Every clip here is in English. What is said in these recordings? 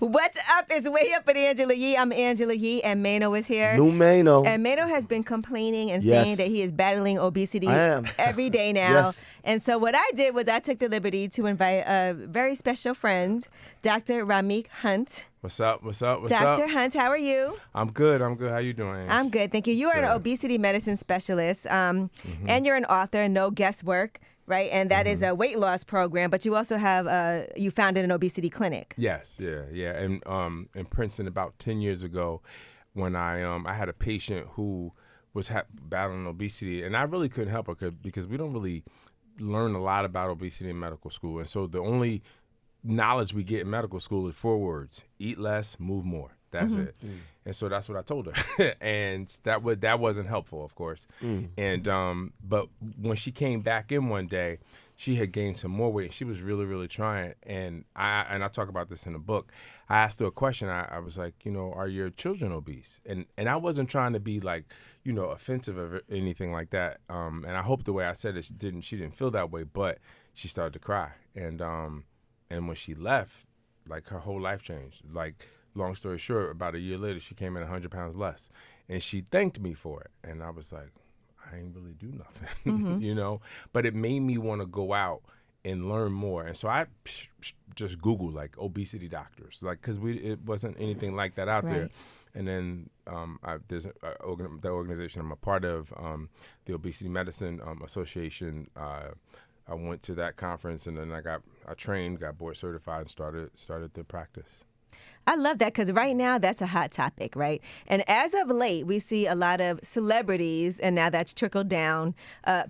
What's up? It's Way Up with Angela Yee. I'm Angela Yee, and Mano is here. New Mano. And Mano has been complaining and Yes. saying that he is battling obesity I am. every day now. Yes. And so what I did was I took the liberty to invite a very special friend, Dr. Rameck Hunt. What's up? Dr. Hunt, how are you? I'm good. How you doing, Ange? I'm good, thank you. You are an obesity medicine specialist, and you're an author, No Guesswork, right? And that is a weight loss program, but you also have, you founded an obesity clinic. Yes, yeah. And in Princeton about 10 years ago, when I had a patient who was battling obesity, and I really couldn't help her because we don't really learn a lot about obesity in medical school. And so the only knowledge we get in medical school is 4 words: eat less, move more. That's it. And so that's what I told her. And that wasn't helpful, of course. And but when she came back in one day, she had gained some more weight. She was really, really trying. And I talk about this in the book. I asked her a question. I was like, are your children obese? And I wasn't trying to be like, offensive or anything like that. And I hope the way I said it, she didn't feel that way. But she started to cry. And when she left, like, her whole life changed. Like, long story short, about a year later, she came in 100 pounds less. And she thanked me for it. And I was like, I ain't really do nothing, But it made me want to go out and learn more. And so I just Googled, like, obesity doctors, like, because it wasn't anything like that out there. And then there's the organization I'm a part of, the Obesity Medicine Association. I went to that conference, and then I trained, got board certified, and started the practice. I love that because right now that's a hot topic, right? And as of late, we see a lot of celebrities, and now that's trickled down,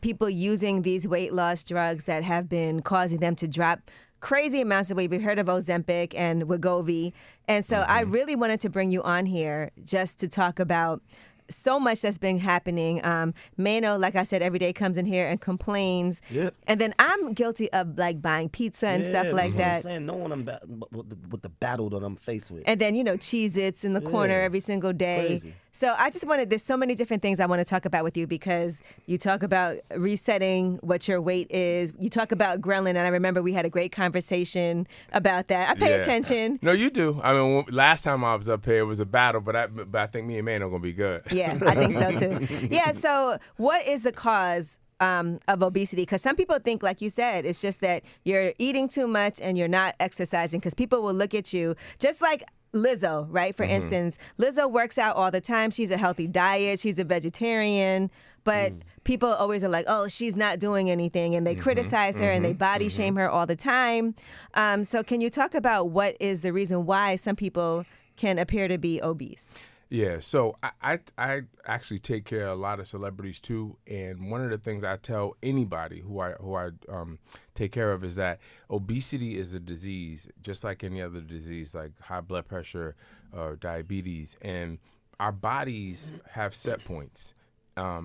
people using these weight loss drugs that have been causing them to drop crazy amounts of weight. We've heard of Ozempic and Wegovy. And so I really wanted to bring you on here just to talk about so much that's been happening. Mano, like I said, every day comes in here and complains. Yep. And then I'm guilty of like buying pizza and stuff like that. I'm saying, knowing with the battle that I'm faced with. And then, Cheez-Its in the corner every single day. Crazy. So I just there's so many different things I want to talk about with you because you talk about resetting what your weight is. You talk about ghrelin, and I remember we had a great conversation about that. I pay attention. No, you do. I mean, last time I was up here, it was a battle, but I think me and Man are going to be good. Yeah, I think so too. Yeah, so what is the cause of obesity? Because some people think, like you said, it's just that you're eating too much and you're not exercising, because people will look at you just like Lizzo, right? For instance, Lizzo works out all the time. She's a healthy diet. She's a vegetarian. But people always are like, oh, she's not doing anything. And they criticize her and they body shame her all the time. So can you talk about what is the reason why some people can appear to be obese? Yeah, so I actually take care of a lot of celebrities too, and one of the things I tell anybody who I take care of is that obesity is a disease, just like any other disease, like high blood pressure or diabetes, and our bodies have set points.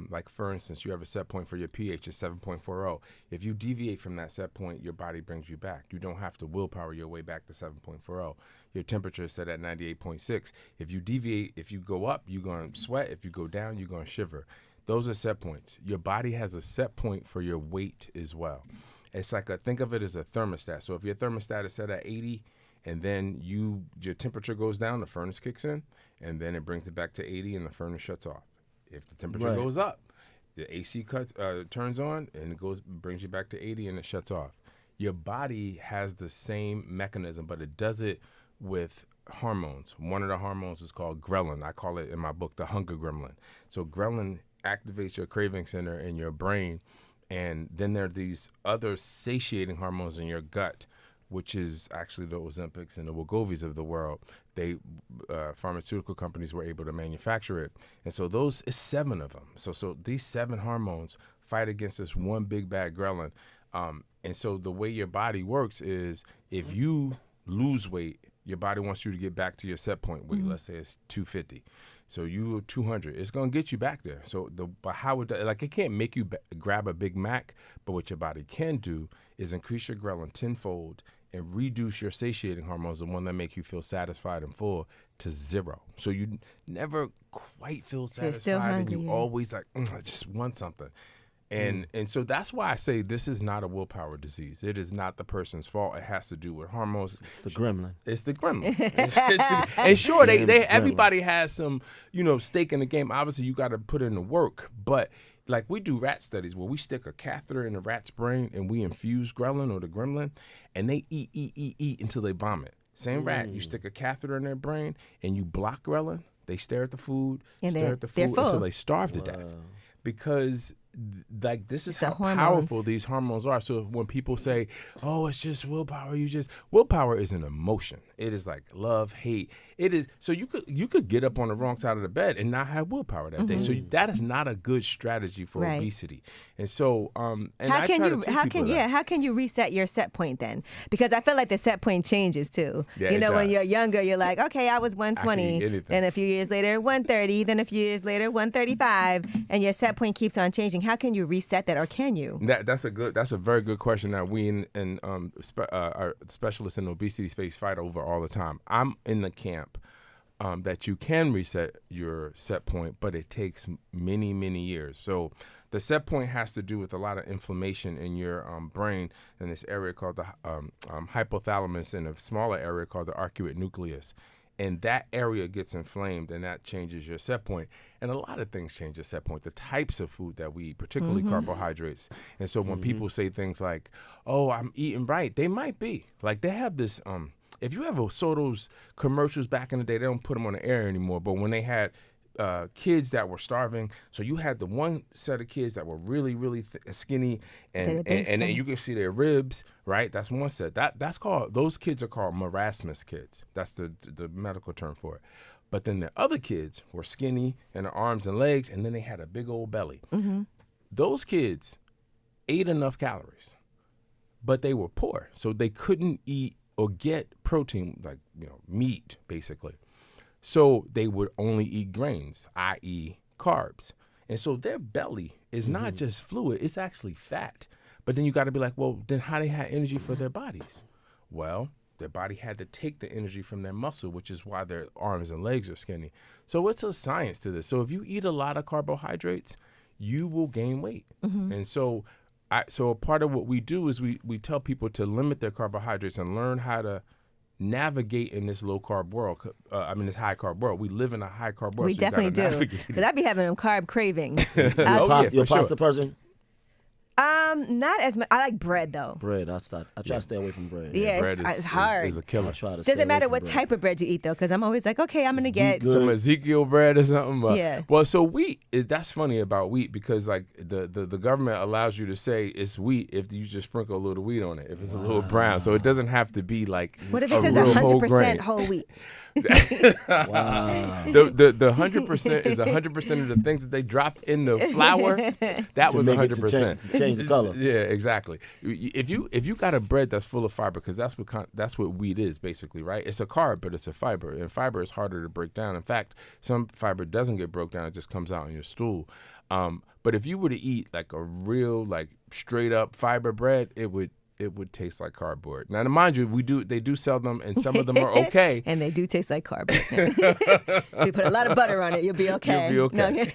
Like, for instance, you have a set point for your pH is 7.40. If you deviate from that set point, your body brings you back. You don't have to willpower your way back to 7.40. Your temperature is set at 98.6. If you deviate, if you go up, you're going to sweat. If you go down, you're going to shiver. Those are set points. Your body has a set point for your weight as well. It's like think of it as a thermostat. So if your thermostat is set at 80, and then your temperature goes down, the furnace kicks in, and then it brings it back to 80, and the furnace shuts off. If the temperature goes up, the AC turns on, and it brings you back to 80, and it shuts off. Your body has the same mechanism, but it does it with hormones. One of the hormones is called ghrelin. I call it in my book the hunger gremlin. So ghrelin activates your craving center in your brain, and then there are these other satiating hormones in your gut, which is actually the Ozempics and the Wegovys of the world. They pharmaceutical companies were able to manufacture it, and so it's 7 of them. So these 7 hormones fight against this one big bad ghrelin, and so the way your body works is if you lose weight, your body wants you to get back to your set point weight. Let's say it's 250. So you 200. It's gonna get you back there. So but how would that, like, it can't make you grab a Big Mac, but what your body can do is increase your ghrelin tenfold and reduce your satiating hormones, the one that make you feel satisfied and full, to 0. So you never quite feel satisfied, and you always like, I just want something. And so that's why I say this is not a willpower disease. It is not the person's fault. It has to do with hormones. It's the gremlin. It's the gremlin. And sure, everybody has some, stake in the game. Obviously, you got to put in the work. But like we do rat studies where we stick a catheter in the rat's brain and we infuse ghrelin or the gremlin, and they eat until they vomit. Same rat, you stick a catheter in their brain and you block ghrelin. They stare at the food, until they starve to death. Because like this is how powerful these hormones are. So when people say, "Oh, it's just willpower," willpower is an emotion. It is like love, hate. It is so you could get up on the wrong side of the bed and not have willpower that day. So that is not a good strategy for obesity. And so how can you reset your set point then? Because I feel like the set point changes too. Yeah, when you're younger, you're like, okay, I was 120, then a few years later 130, then a few years later 135, and your set point keeps on changing. How can you reset that, or can you? That's a very good question that we and our specialists in the obesity space fight over all the time. I'm in the camp that you can reset your set point, but it takes many, many years. So the set point has to do with a lot of inflammation in your brain in this area called the hypothalamus, and a smaller area called the arcuate nucleus. And that area gets inflamed, and that changes your set point. And a lot of things change your set point. The types of food that we eat, particularly carbohydrates. And so when people say things like, "Oh, I'm eating right," they might be. Like they have this. If you ever saw those commercials back in the day, they don't put them on the air anymore. But when they had kids that were starving, so you had the one set of kids that were really, really skinny, and you could see their ribs, right? That's one set. Those kids are called marasmus kids. That's the medical term for it. But then the other kids were skinny in their arms and legs, and then they had a big old belly. Those kids ate enough calories, but they were poor, so they couldn't eat or get protein, like meat, basically. So they would only eat grains, i.e. carbs. And so their belly is not just fluid, it's actually fat. But then you got to be like, well, then how they had energy for their bodies? Well, their body had to take the energy from their muscle, which is why their arms and legs are skinny. So it's a science to this. So if you eat a lot of carbohydrates, you will gain weight. And so a part of what we do is we tell people to limit their carbohydrates and learn how to navigate in this low carb world. This high carb world. We live in a high carb world. We definitely do. Because I be having them carb cravings. You're a pasta person? Not as much. I like bread though. Bread, I try to stay away from bread. Yeah, it's hard. Is a killer. Does it matter what type of bread you eat though? Because I'm always like, okay, I'm gonna get some Ezekiel bread or something. Yeah. Well, so wheat that's funny about wheat, because like the government allows you to say it's wheat if you just sprinkle a little wheat on it, if it's a little brown. So it doesn't have to be like. What if it says 100% whole wheat? Wow. The 100% is 100% of the things that they drop in the flour. That was 100%. To change the color. Yeah, exactly. If you got a bread that's full of fiber, because that's what wheat is basically, right? It's a carb, but it's a fiber, and fiber is harder to break down. In fact, some fiber doesn't get broke down; it just comes out in your stool. But if you were to eat like a real, like straight up fiber bread, it would taste like cardboard. Now, mind you, they do sell them, and some of them are okay. And they do taste like cardboard. You put a lot of butter on it, you'll be okay. You'll be okay.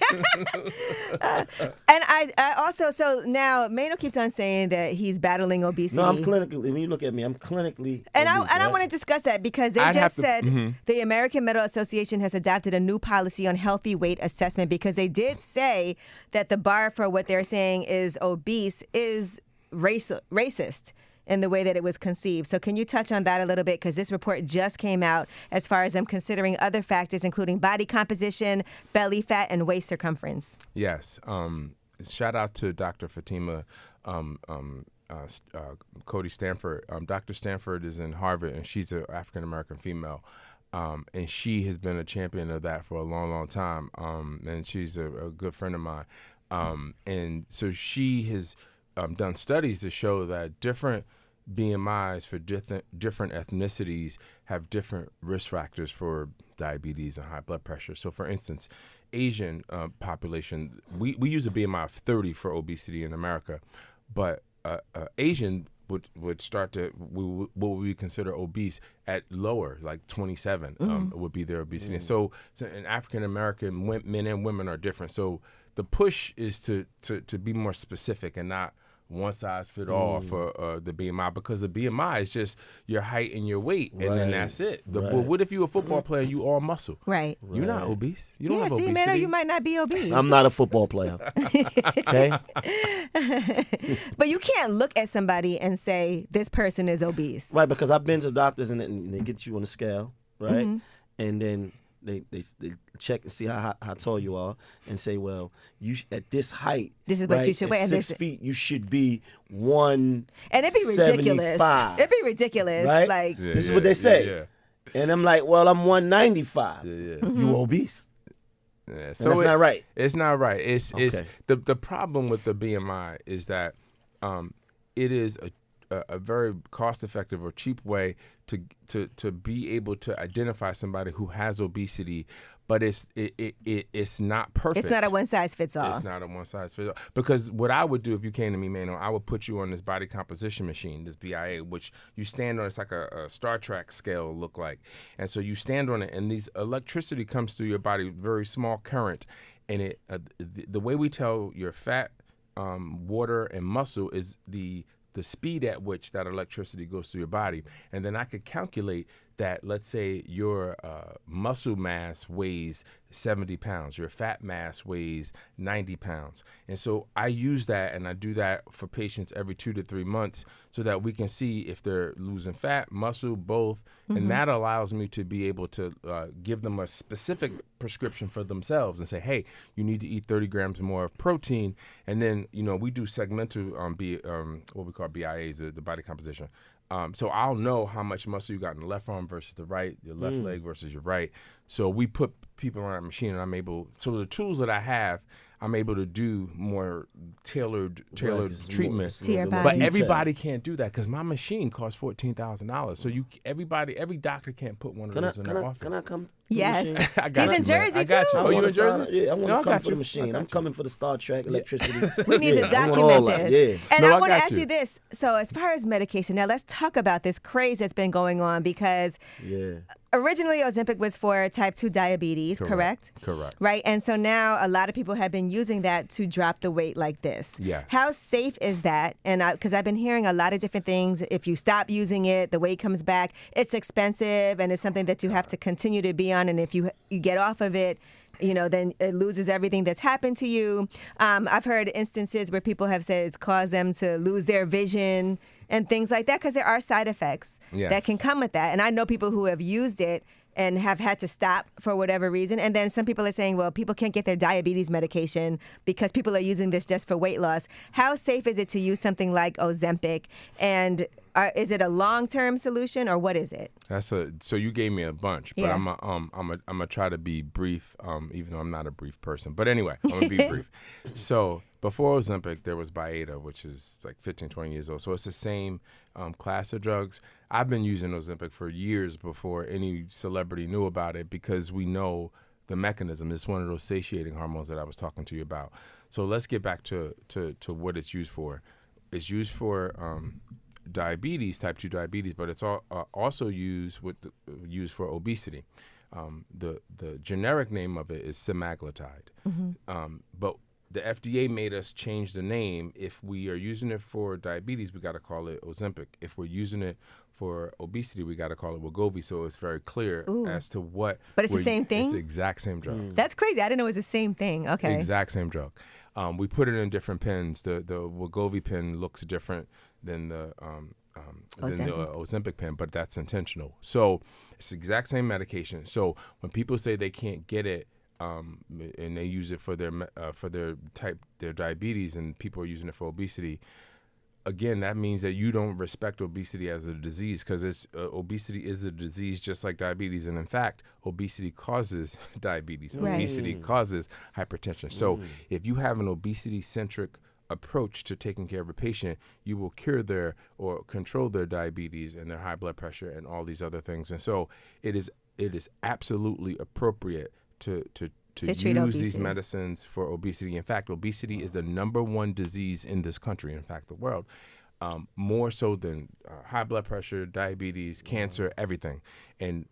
No. And I also, so now Mano keeps on saying that he's battling obesity. No, I'm clinically, when you look at me, I'm clinically And obese, I want to discuss that because they said the American Medical Association has adopted a new policy on healthy weight assessment, because they did say that the bar for what they're saying is obese is racist in the way that it was conceived. So can you touch on that a little bit? Because this report just came out as far as them considering other factors, including body composition, belly fat, and waist circumference. Yes. Shout out to Dr. Fatima Cody Stanford. Dr. Stanford is in Harvard, and she's an African-American female. And she has been a champion of that for a long, long time. And she's a good friend of mine. And so she has done studies to show that different BMIs for different ethnicities have different risk factors for diabetes and high blood pressure. So, for instance, Asian population, we use a BMI of 30 for obesity in America, but Asian would start to what we consider obese at lower, like 27 would be their obesity. And so in African American men and women are different. So the push is to be more specific and not one size fit all for the BMI, because the BMI is just your height and your weight, and then that's it. But what if you're a football player and you all muscle? Right. You're not obese. You don't have see, obesity. man, you might not be obese. I'm not a football player. Okay? But you can't look at somebody and say, this person is obese. Right, because I've been to doctors and they get you on a scale, right? And then they check and see how tall you are and say, well, you at this height, this is what you should weigh. At 6 feet, you should be 175. And it'd be ridiculous. It'd be ridiculous. Right? Like, this is what they say. Yeah. And I'm like, well, I'm 195. Yeah. You obese. Yeah. So that's not right. It's not right. It's Okay. the problem with the BMI is that it is a very cost-effective or cheap way to be able to identify somebody who has obesity, but it's not perfect. it's not a one-size-fits-all. It's not a one-size-fits-all. Because what I would do if you came to me, Mano, I would put you on this body composition machine, this BIA, which you stand on. It's like a Star Trek scale look like. And so you stand on it, and these electricity comes through your body, very small current. And it the way we tell your fat, water, and muscle is the speed at which that electricity goes through your body. And then I could calculate that, let's say your muscle mass weighs 70 pounds, your fat mass weighs 90 pounds. And so I use that, and I do that for patients every 2 to 3 months so that we can see if they're losing fat, muscle, both. And that allows me to be able to give them a specific prescription for themselves and say, hey, you need to eat 30 grams more of protein. And then, we do segmental what we call BIAs, the body composition. So I'll know how much muscle you got in the left arm versus the right, your left leg versus your right. So we put people on that machine, and so the tools that I have, I'm able to do more tailored treatment. To your body. But everybody can't do that because my machine costs $14,000. So every doctor can't put one of those in their office. Can I come? Yes. I got He's you, in Jersey, man. I got too. you. Oh, you in Jersey? Yeah, I want to come for you. the machine. I'm coming for the Star Trek electricity. We need to I want all document that. this. Yeah. And No, I I want to got ask you. you this. So as far as medication, now let's talk about this craze that's been going on, because originally Ozempic was for type 2 diabetes, correct? Correct. Right? And so now a lot of people have been using that to drop the weight like this. Yes. How safe is that? And because I've been hearing a lot of different things. If you stop using it, the weight comes back. It's expensive, and it's something that you have to continue to be on. And if you get off of it, then it loses everything that's happened to you. I've heard instances where people have said it's caused them to lose their vision and things like that, because there are side effects that can come with that. And I know people who have used it and have had to stop for whatever reason. And then some people are saying, well, people can't get their diabetes medication because people are using this just for weight loss. How safe is it to use something like Ozempic? And is it a long-term solution, or what is it? So you gave me a bunch, but Yeah. I'm gonna try to be brief, even though I'm not a brief person. But anyway, I'm gonna be brief. So before Ozempic, there was Byetta, which is like 15, 20 years old. So it's the same class of drugs. I've been using Ozempic for years before any celebrity knew about it, because we know the mechanism. It's one of those satiating hormones that I was talking to you about. So let's get back to what it's used for. It's used for diabetes, type 2 diabetes, but it's also used for obesity. The generic name of it is semaglutide. But the FDA made us change the name. If we are using it for diabetes, we got to call it Ozempic. If we're using it for obesity, we got to call it Wegovy. So it's very clear as to what. But it's the same thing? It's the exact same drug. That's crazy. I didn't know it was the same thing. Okay. Exact same drug. We put it in different pens. The Wegovy pen looks different than the Ozempic pen, but that's intentional. So it's the exact same medication. So when people say they can't get it, and they use it for their diabetes, and people are using it for obesity, again, that means that you don't respect obesity as a disease, because obesity is a disease just like diabetes. And in fact, obesity causes diabetes. Right. Obesity causes hypertension. So if you have an obesity-centric approach to taking care of a patient, you will cure or control their diabetes and their high blood pressure and all these other things. And so it is absolutely appropriate to use obesity. these medicines for obesity. In fact, obesity is the #1 disease in this country, in fact, the world. more so than high blood pressure, diabetes, cancer, everything. And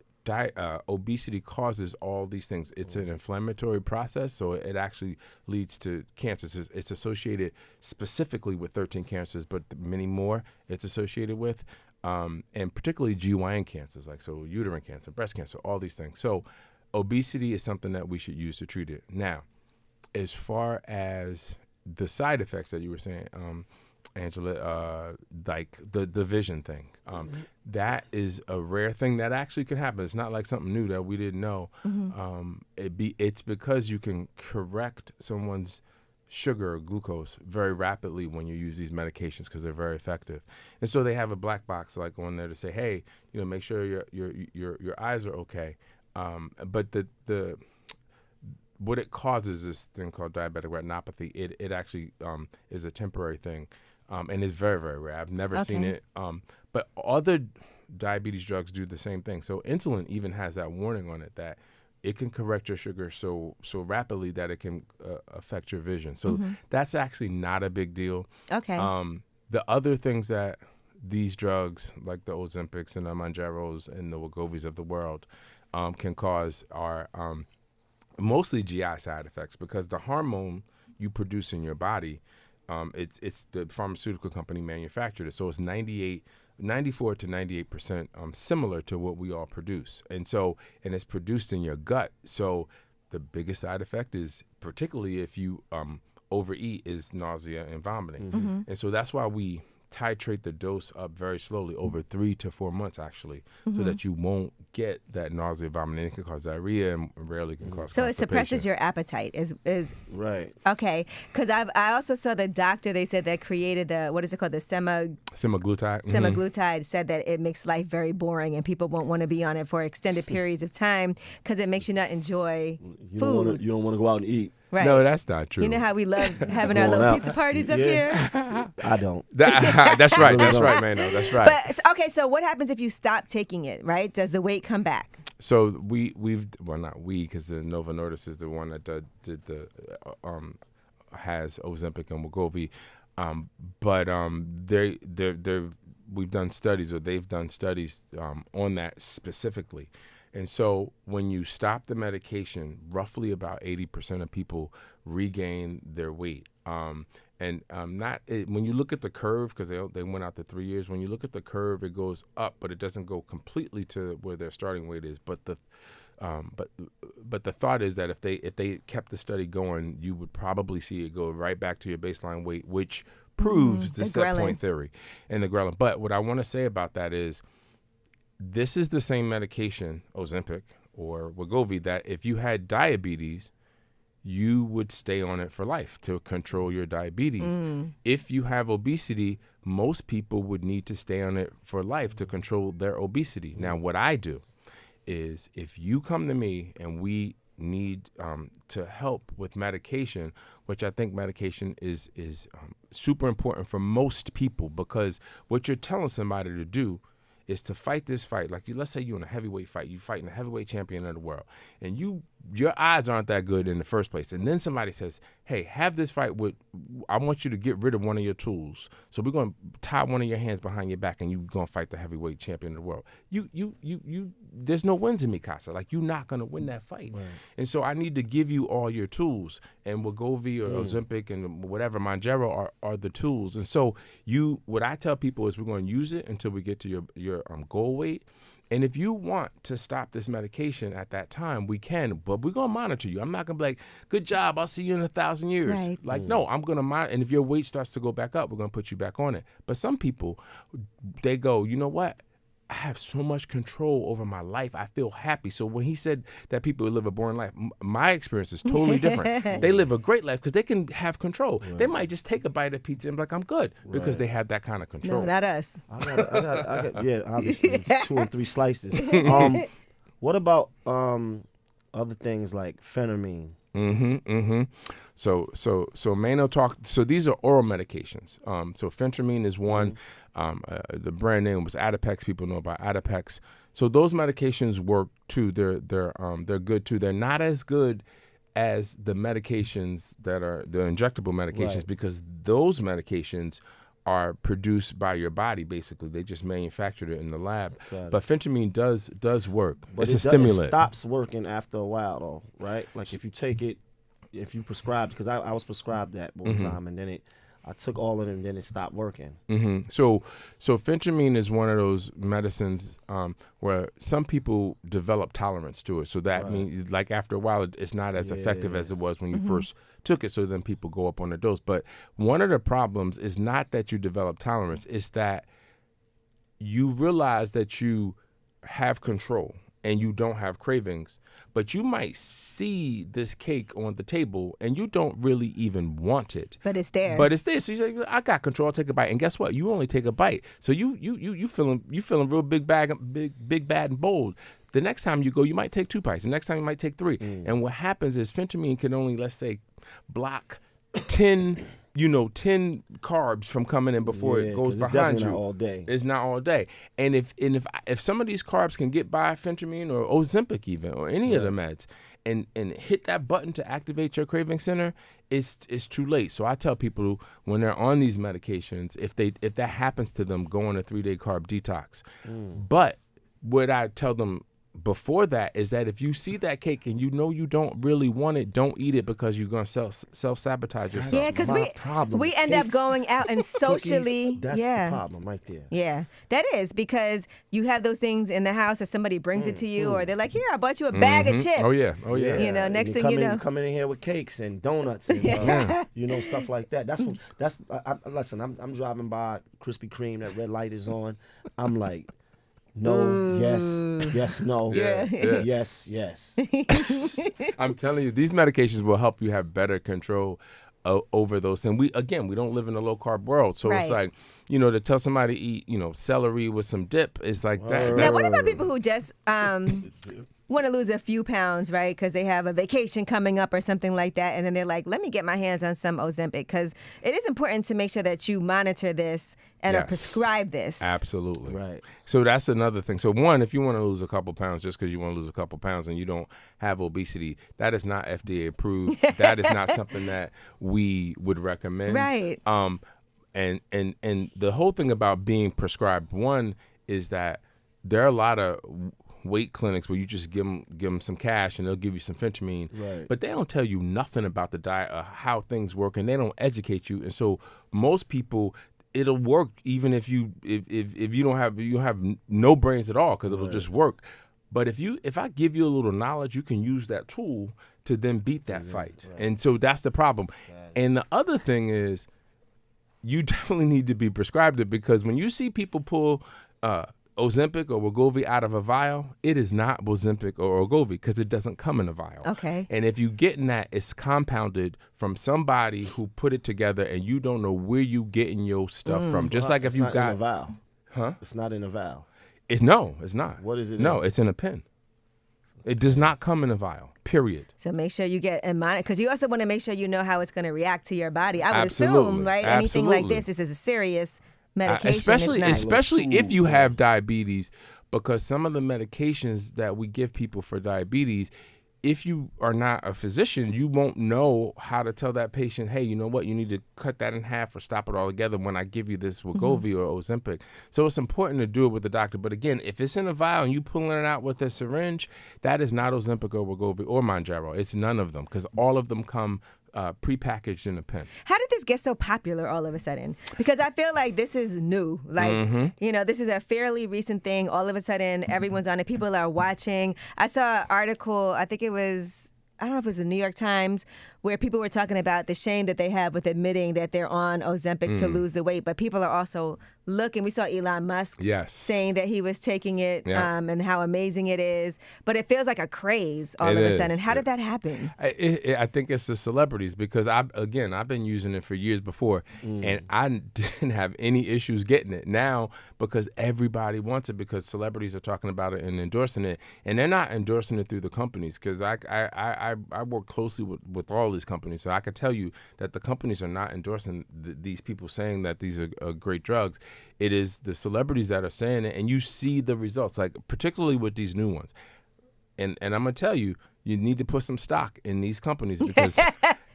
obesity causes all these things. It's an inflammatory process, so it actually leads to cancers. It's associated specifically with 13 cancers, but many more it's associated with, and particularly GYN cancers, like so uterine cancer, breast cancer, all these things. So obesity is something that we should use to treat it. Now, as far as the side effects that you were saying, Angela, like the vision thing, that is a rare thing that actually could happen. It's not like something new that we didn't know. It's because you can correct someone's sugar or glucose very rapidly when you use these medications because they're very effective. And so they have a black box like on there to say, hey, make sure your eyes are okay. But the what it causes is this thing called diabetic retinopathy. It actually is a temporary thing. And it's very, very rare. I've never seen it. But other diabetes drugs do the same thing. So insulin even has that warning on it that it can correct your sugar so rapidly that it can affect your vision. So that's actually not a big deal. Okay. The other things that these drugs, like the Ozempics and the Mounjaros and the Wegovy's of the world, can cause are mostly GI side effects because the hormone you produce in your body, it's the pharmaceutical company manufactured it, so it's 94 to 98% similar to what we all produce, and it's produced in your gut. So the biggest side effect is, particularly if you overeat, is nausea and vomiting, and so that's why we titrate the dose up very slowly over 3 to 4 months, actually, so that you won't get that nausea, vomiting. It can cause diarrhea and rarely can cause So constipation. it suppresses your appetite. Is Right. okay? Because I also saw the doctor. They said that created the what is it called, the Semaglutide. semaglutide, said that it makes life very boring and people won't want to be on it for extended periods of time because it makes you not enjoy food. You don't want to go out and eat. Right. No, that's not true. You know how we love having our Going little out. pizza parties up here? I don't. That's right. That's right, man. No, that's right. But okay, so what happens if you stop taking it, right? Does the weight come back? So not we, because the Novo Nordisk is the one that did the has Ozempic and Wegovy, but we've done studies, or they've done studies on that specifically. And so when you stop the medication, roughly about 80% of people regain their weight. When you look at the curve, because they went out to 3 years, when you look at the curve, it goes up, but it doesn't go completely to where their starting weight is. But the thought is that if they kept the study going, you would probably see it go right back to your baseline weight, which proves the set point theory and the ghrelin. But what I want to say about that is, this is the same medication, Ozempic or Wegovy, that if you had diabetes, you would stay on it for life to control your diabetes. If you have obesity, most people would need to stay on it for life to control their obesity. Now, what I do is, if you come to me and we need to help with medication, which I think medication is super important for most people, because what you're telling somebody to do is to fight this fight. Like, let's say you're in a heavyweight fight, you're fighting a heavyweight champion of the world, and your odds aren't that good in the first place. And then somebody says, hey, have this fight I want you to get rid of one of your tools. So we're going to tie one of your hands behind your back and you're going to fight the heavyweight champion of the world. There's no wins in Mikasa. Like, you're not going to win that fight. Right. And so I need to give you all your tools. And Wegovy or Ozempic and whatever, Mounjaro are the tools. And so what I tell people is, we're going to use it until we get to your goal weight. And if you want to stop this medication at that time, we can, but we're going to monitor you. I'm not going to be like, good job, I'll see you in 1,000 years. Right. Like, no, I'm going to monitor. And if your weight starts to go back up, we're going to put you back on it. But some people, they go, you know what? I have so much control over my life. I feel happy. So when he said that people live a boring life, my experience is totally different. They live a great life because they can have control. Right. They might just take a bite of pizza and be like, I'm good, because they have that kind of control. No, not us. I got yeah, obviously it's 2 or 3 slices. What about other things like phentermine? So Mano talked. So these are oral medications. So phentermine is one. The brand name was Adipex. People know about Adipex. So those medications work too. They're good too. They're not as good as the medications that are the injectable medications, because those medications are produced by your body. Basically, they just manufactured it in the lab. Got it. But phentermine does work. But It's a stimulant. It stops working after a while, though, right? Like if you take it, if you prescribe, because I was prescribed that one time, and then I took all of it, and then it stopped working. So phentermine is one of those medicines where some people develop tolerance to it. So that means, like, after a while, it's not as effective as it was when you first took it. So then people go up on the dose. But one of the problems is not that you develop tolerance; it's that you realize that you have control and you don't have cravings, but you might see this cake on the table and you don't really even want it. But it's there. So you say, I got control, I'll take a bite. And guess what? You only take a bite. So you feeling real big bad and bold. The next time you go, you might take 2 bites. The next time you might take 3. And what happens is phentermine can only, let's say, block 10 carbs from coming in before it goes behind you. Not all day. It's not all day. And if some of these carbs can get by phentermine or Ozempic even, or any of the meds, and hit that button to activate your craving center, it's too late. So I tell people when they're on these medications, if that happens to them, go on a 3-day carb detox. But what I tell them before that is that if you see that cake and you know you don't really want it, don't eat it, because you're going to self-sabotage yourself. Yeah, because we end up going out and socially. Cookies, that's the problem right there. Yeah, that is, because you have those things in the house, or somebody brings it to you, or they're like, here, I bought you a bag of chips. Oh yeah. You know, next thing you know. You come in here with cakes and donuts and stuff like that. Listen, I'm driving by Krispy Kreme, that red light is on. I'm like, no, yes, no, yes. I'm telling you, these medications will help you have better control over those things. We don't live in a low carb world, so it's like, to tell somebody to eat, celery with some dip is like that. Now, what about people who just want to lose a few pounds, right? Because they have a vacation coming up or something like that, and then they're like, let me get my hands on some Ozempic, because it is important to make sure that you monitor this and or prescribe this. Absolutely. Right. So that's another thing. So one, if you want to lose a couple pounds just because you want to lose a couple pounds and you don't have obesity, that is not FDA approved. That is not something that we would recommend. Right. And the whole thing about being prescribed, one, is that there are a lot of weight clinics where you just give them some cash and they'll give you some phentermine, but they don't tell you nothing about the diet or how things work, and they don't educate you. And so most people, it'll work even if you don't have no brains at all, because it'll just work. But if I give you a little knowledge, you can use that tool to then beat that fight. And so that's the problem. And the other thing is, you definitely need to be prescribed it, because when you see people pull Ozempic or Wegovy out of a vial, it is not Ozempic or Wegovy, because it doesn't come in a vial. Okay. And if you getting that, it's compounded from somebody who put it together, and you don't know where you getting your stuff from. Just like if you got in a vial. Huh? It's not in a vial. It's not. What is it? No, it's in a pen. It does not come in a vial. Period. So make sure you get in mind, because you also want to make sure you know how it's going to react to your body. I would Absolutely. assume, right? Absolutely. Anything like this is a serious medication. Especially if you have diabetes, because some of the medications that we give people for diabetes, if you are not a physician, you won't know how to tell that patient, hey, you know what, you need to cut that in half or stop it altogether when I give you this Wegovy or Ozempic. So it's important to do it with the doctor. But again, if it's in a vial and you pulling it out with a syringe, that is not Ozempic or Wegovy or Mounjaro. It's none of them, because all of them come prepackaged in a pen. How did this get so popular all of a sudden? Because I feel like this is new. Like, this is a fairly recent thing. All of a sudden, everyone's on it. People are watching. I saw an article, I think it was, I don't know if it was the New York Times, where people were talking about the shame that they have with admitting that they're on Ozempic to lose the weight. But people are also looking. We saw Elon Musk saying that he was taking it and how amazing it is. But it feels like a craze all of a sudden. How did that happen? I think it's the celebrities, because I've been using it for years before, and I didn't have any issues getting it. Now, because everybody wants it, because celebrities are talking about it and endorsing it, and they're not endorsing it through the companies, because I work closely with all these companies, so I can tell you that the companies are not endorsing these people saying that these are great drugs. It is the celebrities that are saying it, and you see the results, like particularly with these new ones. And I'm gonna tell you, you need to put some stock in these companies, because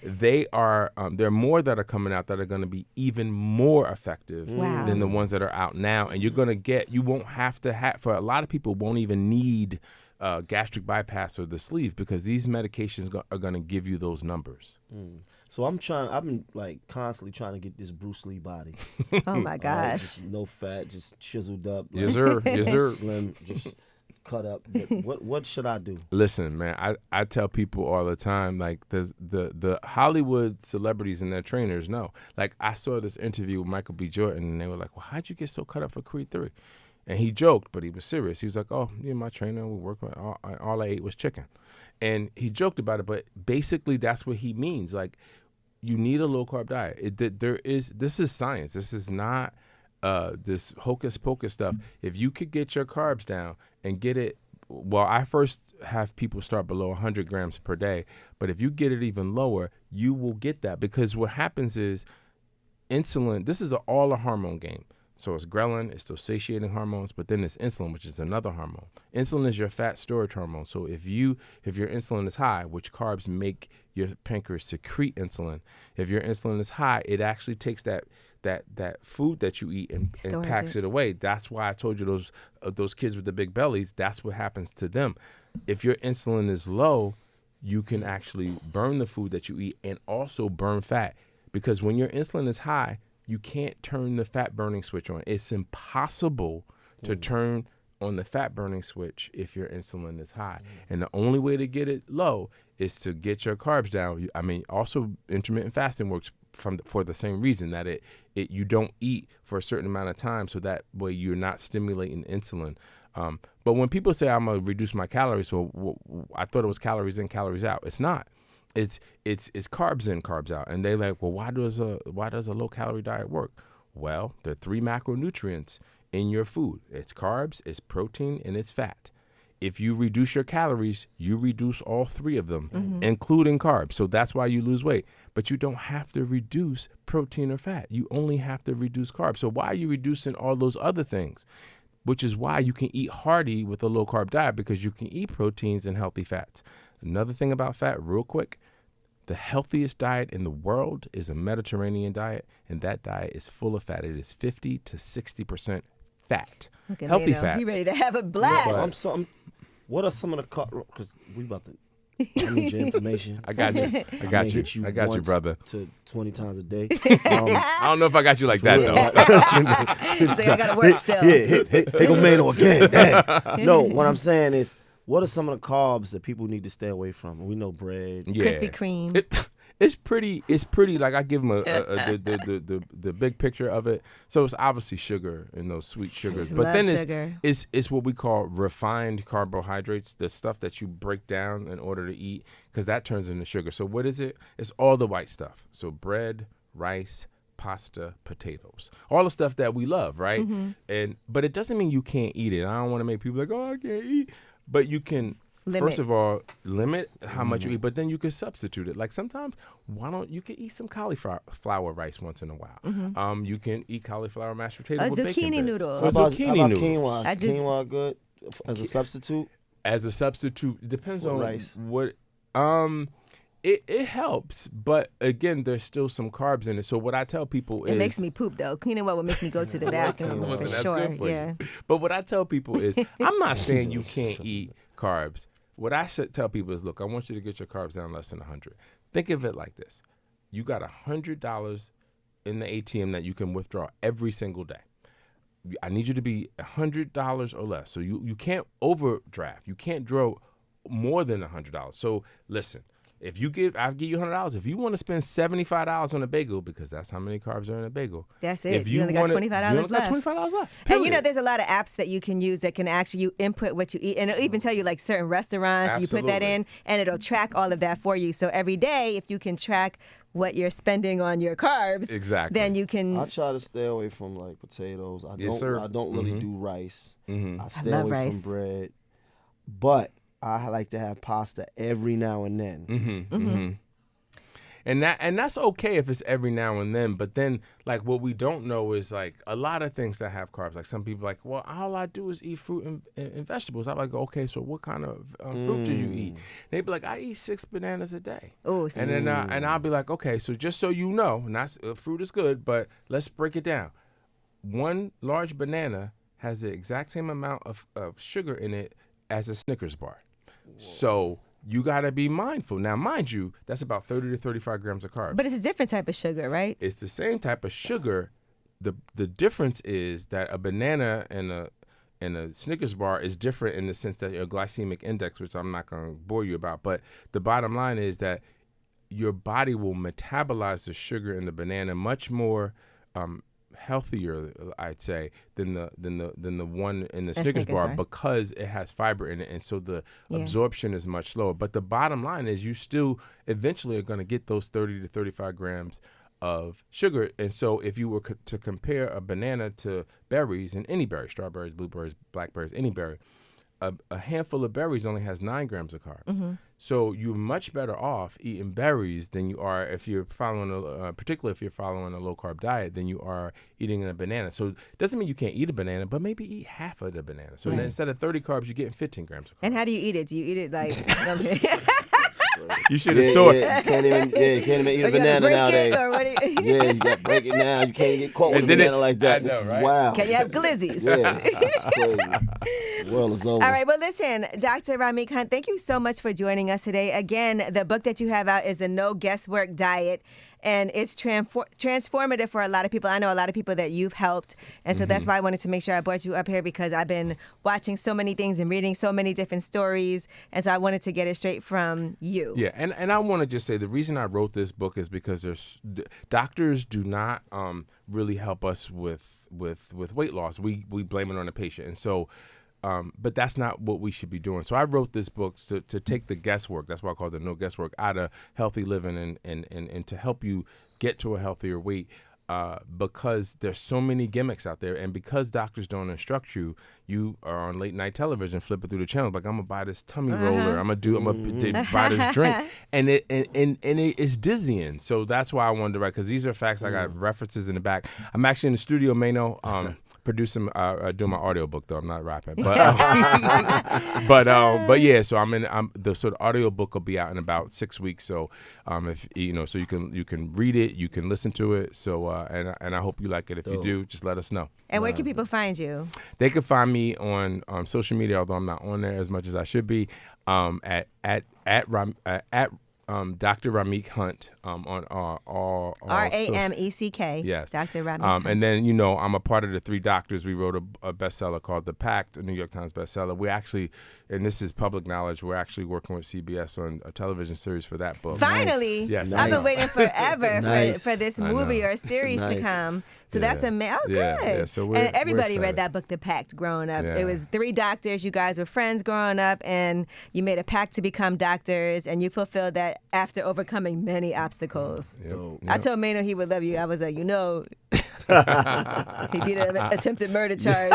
they are there are more that are coming out that are going to be even more effective than the ones that are out now. And you're going to get, you won't have to have, for a lot of people won't even need gastric bypass or the sleeve, because these medications are going to give you those numbers. So I've been like constantly trying to get this Bruce Lee body. Oh my gosh. Just no fat, just chiseled up. Like, Yes, sir. Yes, sir. Slim, just cut up. What should I do? Listen, man, I tell people all the time, like the Hollywood celebrities and their trainers know. Like, I saw this interview with Michael B. Jordan, and they were like, well, how'd you get so cut up for Creed 3? And he joked, but he was serious. He was like, oh, yeah, my trainer, we work with, all I ate was chicken. And he joked about it, but basically that's what he means. Like, you need a low-carb diet. This is science. This is not this hocus pocus stuff. If you could get your carbs down and get it, well, I first have people start below 100 grams per day, but if you get it even lower, you will get that, because what happens is insulin, this is all a hormone game. So it's ghrelin, it's those satiating hormones, but then it's insulin, which is another hormone. Insulin is your fat storage hormone. So if your insulin is high, which carbs make your pancreas secrete insulin, if your insulin is high, it actually takes that food that you eat and packs it away. That's why I told you those kids with the big bellies, that's what happens to them. If your insulin is low, you can actually burn the food that you eat and also burn fat, because when your insulin is high, you can't turn the fat burning switch on. It's impossible to turn on the fat burning switch if your insulin is high. And the only way to get it low is to get your carbs down. I mean, also intermittent fasting works for the same reason, that you don't eat for a certain amount of time, so that way you're not stimulating insulin. But when people say I'm gonna reduce my calories, so I thought it was calories in, calories out. It's not. It's carbs in, carbs out. And they're like, well, why does a low calorie diet work? Well, there are 3 macronutrients in your food. It's carbs, it's protein, and it's fat. If you reduce your calories, you reduce all 3 of them, including carbs. So that's why you lose weight. But you don't have to reduce protein or fat. You only have to reduce carbs. So why are you reducing all those other things? Which is why you can eat hearty with a low carb diet, because you can eat proteins and healthy fats. Another thing about fat, real quick, the healthiest diet in the world is a Mediterranean diet, and that diet is full of fat. It is 50 to 60% fat. Healthy fats. You ready to have a blast? What are some of the carbs? Because we about to. I need your information. I got you. I got you, brother. To 20 times a day. I don't know if I got you like that, though. So I got to work still. Yeah, hey, go Mano again. Damn. No, what I'm saying is, what are some of the carbs that people need to stay away from? We know bread. Yeah. Krispy Kreme. It's pretty. Like, I give them the big picture of it. So it's obviously sugar and those sweet sugars, but then it's what we call refined carbohydrates, the stuff that you break down in order to eat, because that turns into sugar. So what is it? It's all the white stuff. So bread, rice, pasta, potatoes, all the stuff that we love, right? But it doesn't mean you can't eat it. I don't want to make people like, oh, I can't eat, but you can. First of all, limit how much you eat, but then you can substitute it. Like, sometimes, you can eat some cauliflower rice once in a while. You can eat cauliflower mashed potatoes with bacon bits. Noodles. How about quinoa? Is quinoa good as a substitute? As a substitute, it depends on rice. What. It helps, but again, there's still some carbs in it. So what I tell people is, it makes me poop though. Quinoa will make me go to the bathroom for sure. Yeah. But what I tell people is, I'm not saying you can't eat carbs. What I tell people is, look, I want you to get your carbs down less than 100. Think of it like this: you got $100 in the ATM that you can withdraw every single day. I need you to be $100 or less. So you can't overdraft. You can't draw more than $100. So listen. I'll give you $100. If you want to spend $75 on a bagel, because that's how many carbs are in a bagel. That's it. You only got $25 left. $25 left. And there's a lot of apps that you can use that can actually, you input what you eat, and it'll even tell you like certain restaurants. Absolutely. You put that in, and it'll track all of that for you. So every day, if you can track what you're spending on your carbs, exactly, then you can. I try to stay away from like potatoes. I don't really do rice. I stay love away rice. from bread, but I like to have pasta every now and then. And that's okay if it's every now and then. But then, like, what we don't know is, like, a lot of things that have carbs. Like, some people are like, well, all I do is eat fruit and vegetables. I'm like, okay, so what kind of fruit do you eat? They'd be like, I eat 6 bananas a day. Oh, and then and I'll be like, okay, so just so you know, fruit is good, but let's break it down. One large banana has the exact same amount of sugar in it as a Snickers bar. Whoa. So you got to be mindful. Now, mind you, that's about 30 to 35 grams of carbs. But it's a different type of sugar, right? It's the same type of sugar. The difference is that a banana and a Snickers bar is different in the sense that your glycemic index, which I'm not going to bore you about, but the bottom line is that your body will metabolize the sugar in the banana much more healthier, I'd say, than the one in the Snickers bar, because it has fiber in it, and so the absorption is much slower. But the bottom line is you still eventually are going to get those 30 to 35 grams of sugar. And so if you were to compare a banana to berries, and any berry, strawberries, blueberries, blackberries, any berry, a handful of berries only has 9 grams of carbs. Mm-hmm. So you're much better off eating berries than you are if you're following, particularly if you're following a low-carb diet, than you are eating a banana. So it doesn't mean you can't eat a banana, but maybe eat half of the banana. So then instead of 30 carbs, you're getting 15 grams of carbs. And how do you eat it? Do you eat it like... You should have saw it. You can't even eat a banana nowadays. You got to break it now. You can't get caught with a banana like that. This is wild. Can you have glizzies? Yeah, it's crazy. The world is over. All right, well, listen, Dr. Rameck Hunt, thank you so much for joining us today. Again, the book that you have out is The No Guesswork Diet, and it's transformative for a lot of people. I know a lot of people that you've helped, and so that's why I wanted to make sure I brought you up here, because I've been watching so many things and reading so many different stories, and so I wanted to get it straight from you. Yeah, and I want to just say the reason I wrote this book is because doctors do not really help us with weight loss. We blame it on the patient, and so. But that's not what we should be doing. So I wrote this book to take the guesswork, that's why I call it the no guesswork, out of healthy living and to help you get to a healthier weight, because there's so many gimmicks out there, and because doctors don't instruct you, you are on late night television flipping through the channels like, I'm gonna buy this tummy roller, I'm gonna buy this drink, and it is dizzying. So that's why I wanted to write, because these are facts. I got references in the back. I'm actually in the studio, Mano. Producing, doing my audiobook though. I'm not rapping, but but yeah. So the sort of audiobook will be out in about 6 weeks. So if so you can read it, you can listen to it. So and I hope you like it. If you do, just let us know. And where can people find you? They can find me on social media, although I'm not on there as much as I should be. At Dr. Rameck Hunt on all Rameck. Yes. Dr. Rameck Hunt. And then, I'm a part of the 3 doctors. We wrote a bestseller called The Pact, a New York Times bestseller. We actually, and this is public knowledge, we're actually working with CBS on a television series for that book. Finally. Nice. Yes. I've been waiting forever Nice. for this movie or series to come. So that's amazing. Oh, good. Yeah. So and everybody read that book, The Pact, growing up. Yeah. It was 3 doctors. You guys were friends growing up, and you made a pact to become doctors, and you fulfilled that after overcoming many obstacles. Yep. I told Mano he would love you. I was like, he beat an attempted murder charge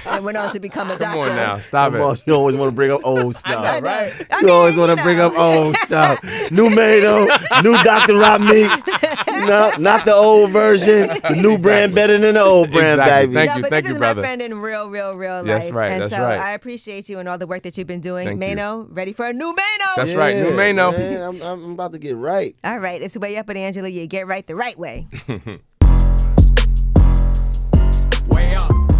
and went on to become a doctor. Come on now, stop it. You always want to bring up old stuff. I know, right? You always want to bring up old stuff. New Mano, new Dr. Rameck. No, not the old version. The new brand better than the old brand, Exactly. baby. Thank you, but thank this you, is brother. my friend in real life. That's right, And that's so right. I appreciate you and all the work that you've been doing. Thank you. Mano, ready for a new Mano? That's right, new Mano. Man, I'm about to get right. All right, it's Way Up with Angela. You get right the right way.